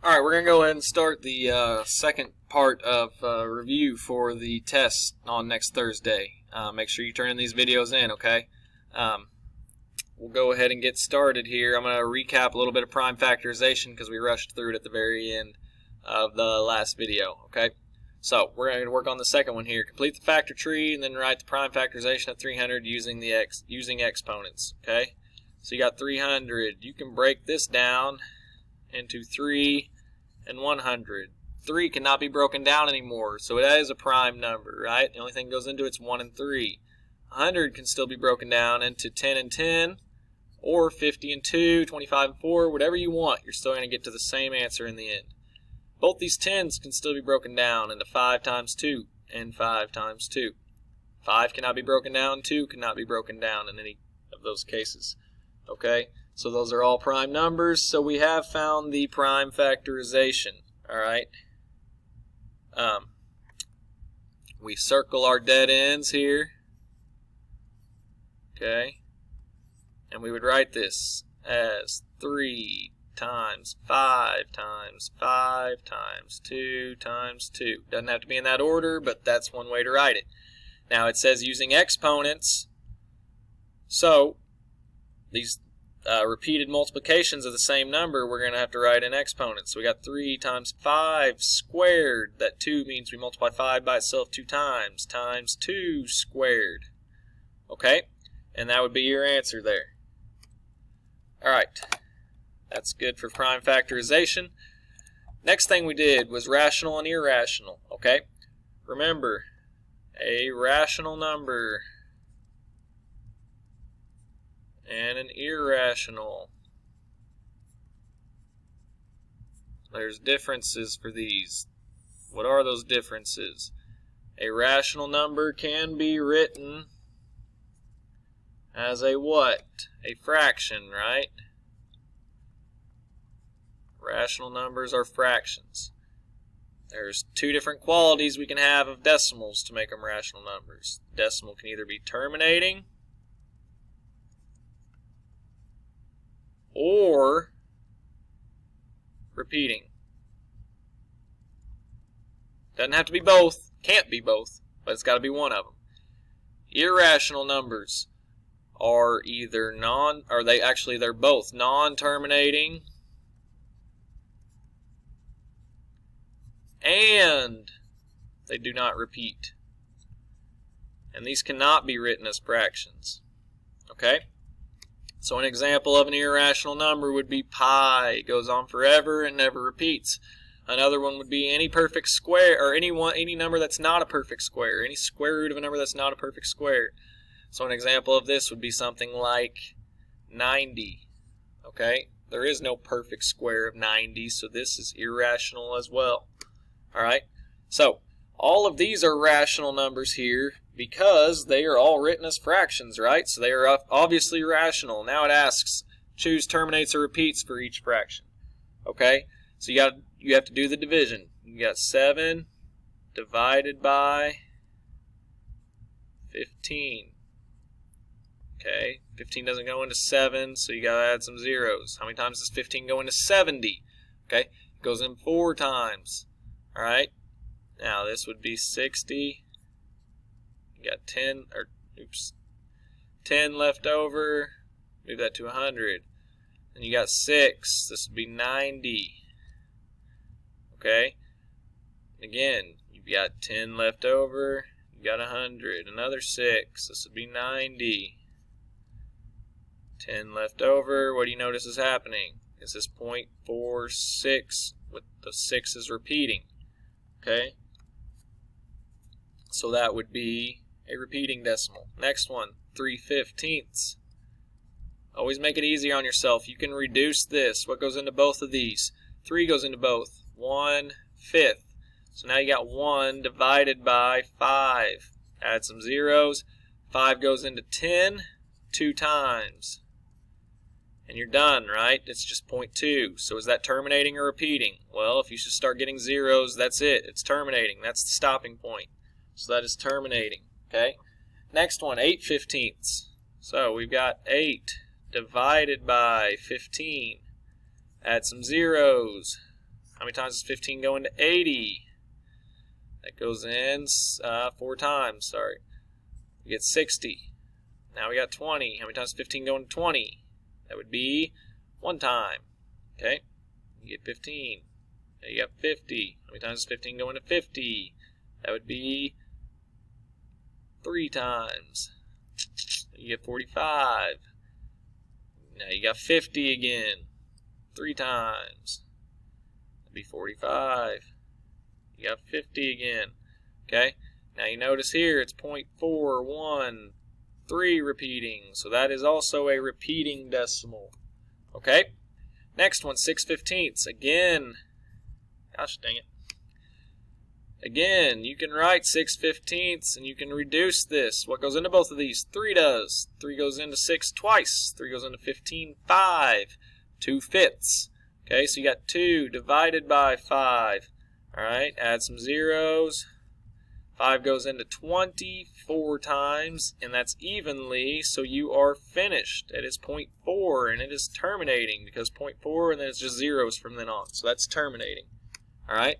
Alright, we're going to go ahead and start the second part of review for the test on next Thursday. Make sure you turn in these videos in, okay? We'll go ahead and get started here. I'm going to recap a little bit of prime factorization because we rushed through it at the very end of the last video, okay? So, we're going to work on the second one here. Complete the factor tree and then write the prime factorization of 300 using exponents, okay? So you got 300. You can break this down into 3 and 100. 3 cannot be broken down anymore, so it is a prime number, right? The only thing that goes into it's 1 and 3. 100 can still be broken down into 10 and 10, or 50 and 2, 25 and 4, whatever you want. You're still going to get to the same answer in the end. Both these 10s can still be broken down into 5 times 2 and 5 times 2. 5 cannot be broken down, 2 cannot be broken down in any of those cases. Okay? So those are all prime numbers, so we have found the prime factorization. Alright? We circle our dead ends here. Okay? And we would write this as 3 times 5 times 5 times 2 times 2. Doesn't have to be in that order, but that's one way to write it. Now it says using exponents, so these repeated multiplications of the same number, we're going to have to write in exponents. So we got 3 times 5 squared. That 2 means we multiply 5 by itself 2 times 2 squared. Okay? And that would be your answer there. Alright. That's good for prime factorization. Next thing we did was rational and irrational. Okay? Remember, a rational number and an irrational. There's differences for these. What are those differences? A rational number can be written as a what? A fraction, right? Rational numbers are fractions. There's two different qualities we can have of decimals to make them rational numbers. Decimal can either be terminating or repeating. Doesn't have to be both, can't be both, but it's got to be one of them. Irrational numbers are either they're both non-terminating and they do not repeat. And these cannot be written as fractions. Okay? So an example of an irrational number would be pi. It goes on forever and never repeats. Another one would be any perfect square, or any number that's not a perfect square. Any square root of a number that's not a perfect square. So an example of this would be something like 90. Okay? There is no perfect square of 90, so this is irrational as well. Alright? So, all of these are rational numbers here because they are all written as fractions, right? So they are obviously rational. Now it asks, choose terminates or repeats for each fraction. Okay? So you have to do the division. You got 7 divided by 15. Okay? 15 doesn't go into 7, so you got to add some zeros. How many times does 15 go into 70? Okay? It goes in 4 times. Alright, now this would be 60. You got 10 left over. Move that to 100. And you got 6. This would be 90. Okay? Again, you've got 10 left over. You got 100. Another 6. This would be 90. 10 left over. What do you notice is happening? This is 0.46 with the 6 is repeating. Okay, so that would be a repeating decimal. Next one, 3/15. Always make it easy on yourself. You can reduce this. What goes into both of these? 3 goes into both. 1/5. So now you got 1 divided by 5. Add some zeros. 5 goes into 10 2 times. And you're done, right? It's just 0.2. So is that terminating or repeating? Well, if you should start getting zeros, that's it. It's terminating. That's the stopping point. So that is terminating. Okay? Next one, 8/15. So we've got 8 divided by 15. Add some zeros. How many times does 15 go into 80? That goes in 4 times, sorry. We get 60. Now we got 20. How many times does 15 go into 20? That would be 1 time. Okay? You get 15. Now you got 50. How many times does 15 go into 50? That would be 3 times. You get 45. Now you got 50 again. 3 times. That'd be 45. You got 50 again. Okay? Now you notice here it's 0.413 repeating. So that is also a repeating decimal. Okay? Next one, 6/15. Again. Gosh dang it. Again, you can write 6/15 and you can reduce this. What goes into both of these? 3 does. 3 goes into 6 twice. 3 goes into 15 5. 2/5. Okay, so you got 2 divided by 5. Alright, add some zeros. 5 goes into 24 times, and that's evenly, so you are finished. It is 0.4, and it is terminating, because 0.4, and then it's just zeros from then on. So that's terminating. Alright?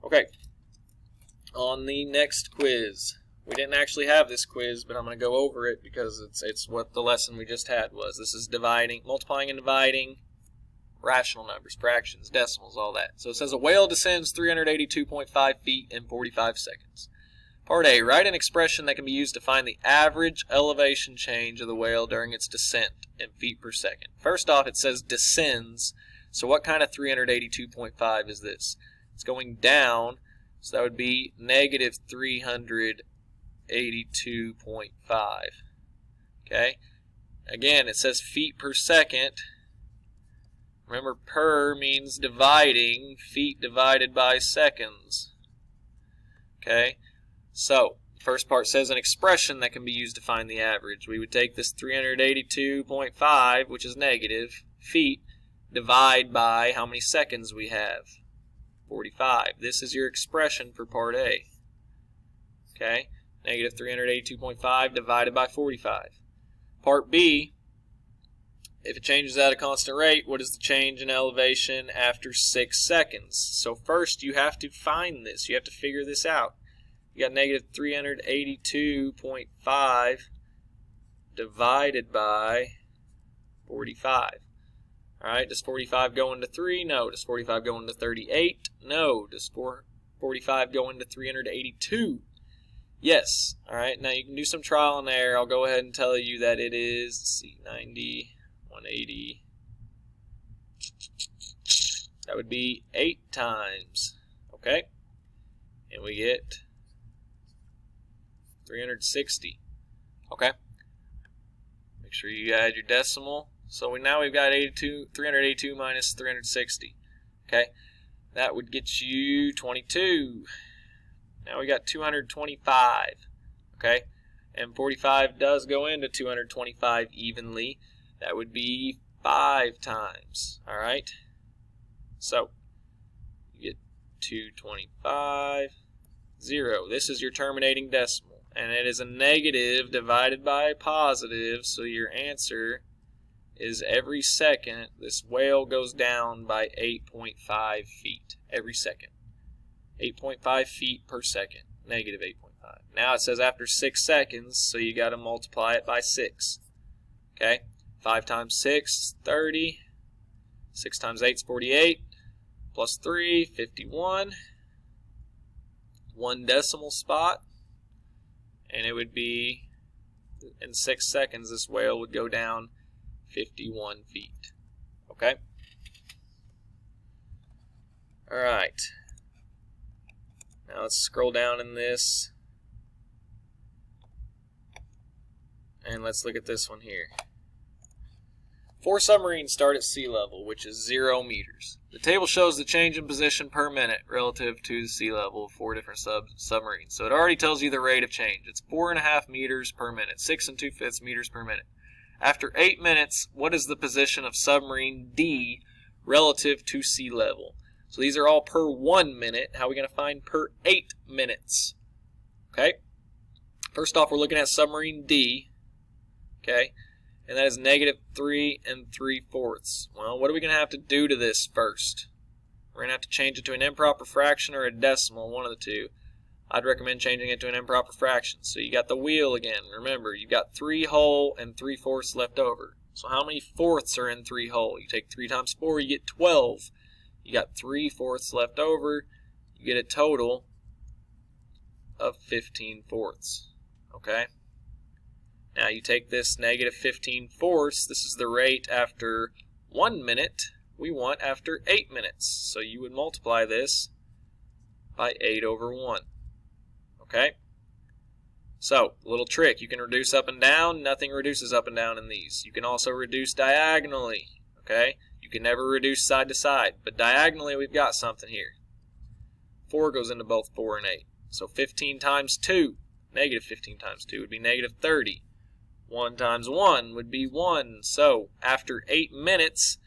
Okay. On the next quiz. We didn't actually have this quiz, but I'm going to go over it because it's what the lesson we just had was. This is dividing, multiplying and dividing rational numbers, fractions, decimals, all that. So it says a whale descends 382.5 feet in 45 seconds. Part A, write an expression that can be used to find the average elevation change of the whale during its descent in feet per second. First off, it says descends. So what kind of 382.5 is this? It's going down, so that would be negative 382.5. Okay? Again, it says feet per second. Remember, per means dividing, feet divided by seconds. Okay? So, the first part says an expression that can be used to find the average. We would take this 382.5, which is negative, feet, divide by how many seconds we have. 45. This is your expression for part A. Okay? Negative 382.5 divided by 45. Part B, if it changes at a constant rate, what is the change in elevation after 6 seconds? So first you have to find this. You have to figure this out. You got negative 382.5 divided by 45. Alright, does 45 go into 3? No. Does 45 go into 38? No. Does 45 go into 382? Yes. Alright, now you can do some trial and error. I'll go ahead and tell you that it is, let's see, 90, 180. That would be 8 times. Okay? And we get 360. Okay? Make sure you add your decimal. So now we've got 382 minus 360. Okay? That would get you 22. Now we got 225. Okay? And 45 does go into 225 evenly. That would be 5 times. Alright? So, you get 225, 0. This is your terminating decimal. And it is a negative divided by a positive, so your answer is every second this whale goes down by 8.5 feet. Every second. 8.5 feet per second. Negative 8.5. Now it says after 6 seconds, so you got to multiply it by 6. Okay? 5 times 6, 30. 6 times 8 is 48. Plus 3, 51. 1 decimal spot. And it would be, in 6 seconds, this whale would go down 51 feet. Okay? Alright. Now let's scroll down in this. And let's look at this one here. 4 submarines start at sea level, which is 0 meters. The table shows the change in position per minute relative to the sea level of 4 different submarines. So it already tells you the rate of change. It's 4.5 meters per minute, 6 2/5 meters per minute. After 8 minutes, what is the position of submarine D relative to sea level? So these are all per 1 minute. How are we going to find per 8 minutes? Okay. First off, we're looking at submarine D. Okay. and that is -3 3/4. Well, what are we going to have to do to this first? We're going to have to change it to an improper fraction or a decimal, one of the two. I'd recommend changing it to an improper fraction. So you got the wheel again. Remember, you've got 3 whole and 3/4 left over. So how many fourths are in 3 whole? You take 3 times 4, you get 12. You got 3/4 left over. You get a total of 15/4. Okay? Now you take this -15/4. This is the rate after 1 minute. We want after 8 minutes. So you would multiply this by 8/1. Okay? So, a little trick. You can reduce up and down. Nothing reduces up and down in these. You can also reduce diagonally. Okay? You can never reduce side to side. But diagonally, we've got something here. 4 goes into both 4 and 8. So 15 times 2, -15 times 2 would be -30. 1 times 1 would be 1. So, after 8 minutes,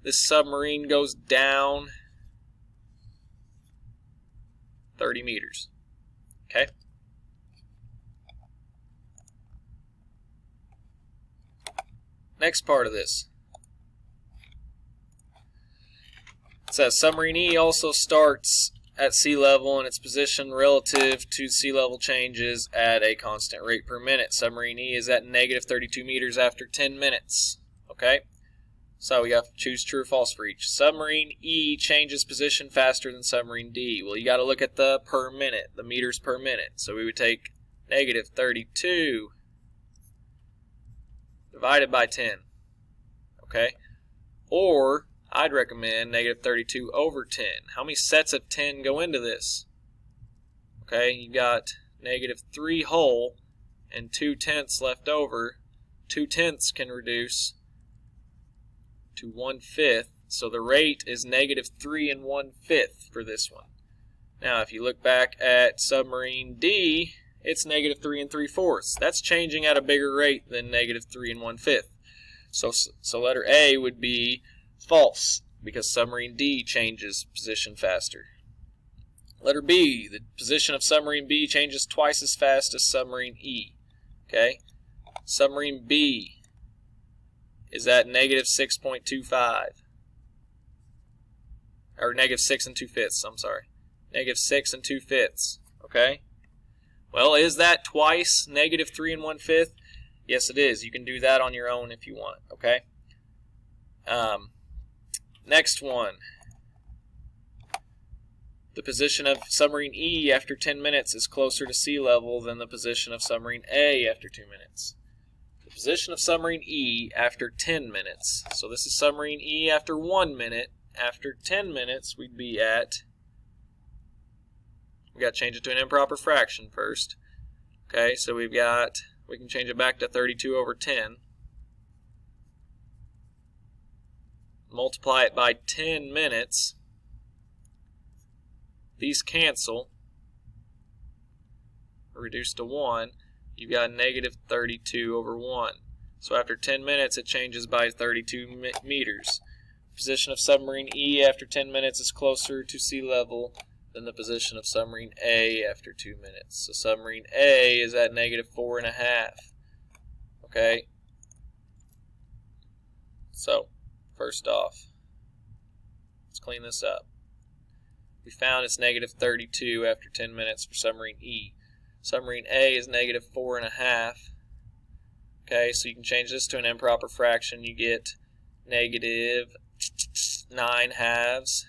this submarine goes down 30 meters. Okay? Next part of this. It says submarine E also starts at sea level and its position relative to sea level changes at a constant rate per minute. Submarine E is at -32 meters after 10 minutes. Okay? So we have to choose true or false for each. Submarine E changes position faster than submarine D. Well, you got to look at the per minute, the meters per minute. So we would take -32 divided by 10. Okay? Or I'd recommend -32 over 10. How many sets of 10 go into this? Okay, you got -3 whole and 2/10 left over. 2/10 can reduce to 1/5, so the rate is -3 1/5 for this one. Now, if you look back at submarine D, it's -3 3/4. That's changing at a bigger rate than -3 1/5. So letter A would be false, because submarine D changes position faster. Letter B, the position of submarine B changes twice as fast as submarine E. Okay? Submarine B is at -6.25. Or -6 2/5, I'm sorry. -6 2/5. Okay? Well, is that twice -3 1/5? Yes, it is. You can do that on your own if you want. Okay? Next one. The position of submarine E after 10 minutes is closer to sea level than the position of submarine A after 2 minutes. The position of submarine E after 10 minutes. So this is submarine E after 1 minute. After 10 minutes, we'd be at... we got to change it to an improper fraction first. Okay, so we can change it back to 32 over 10. Multiply it by 10 minutes. These cancel. Reduce to 1. You've got -32 over 1. So after 10 minutes, it changes by 32 meters. The position of submarine E after 10 minutes is closer to sea level than the position of submarine A after 2 minutes. So submarine A is at -4.5. Okay? So, first off, let's clean this up. We found it's -32 after 10 minutes for submarine E. Submarine A is -4.5. Okay, so you can change this to an improper fraction. You get -9/2.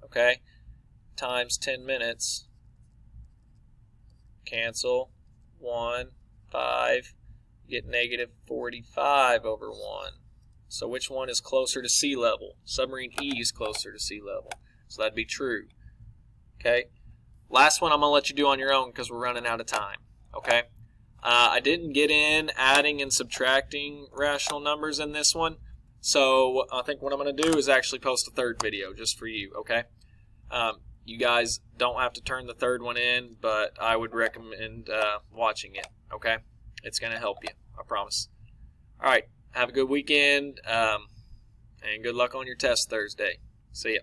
Okay, times 10 minutes. Cancel. 1, 5. You get -45 over 1. So which one is closer to sea level? Submarine E is closer to sea level. So that'd be true. Okay? Last one I'm going to let you do on your own because we're running out of time. Okay? I didn't get in adding and subtracting rational numbers in this one. So I think what I'm going to do is actually post a third video just for you. Okay? You guys don't have to turn the third one in, but I would recommend watching it. Okay? It's going to help you. I promise. All right. Have a good weekend, and good luck on your test Thursday. See ya.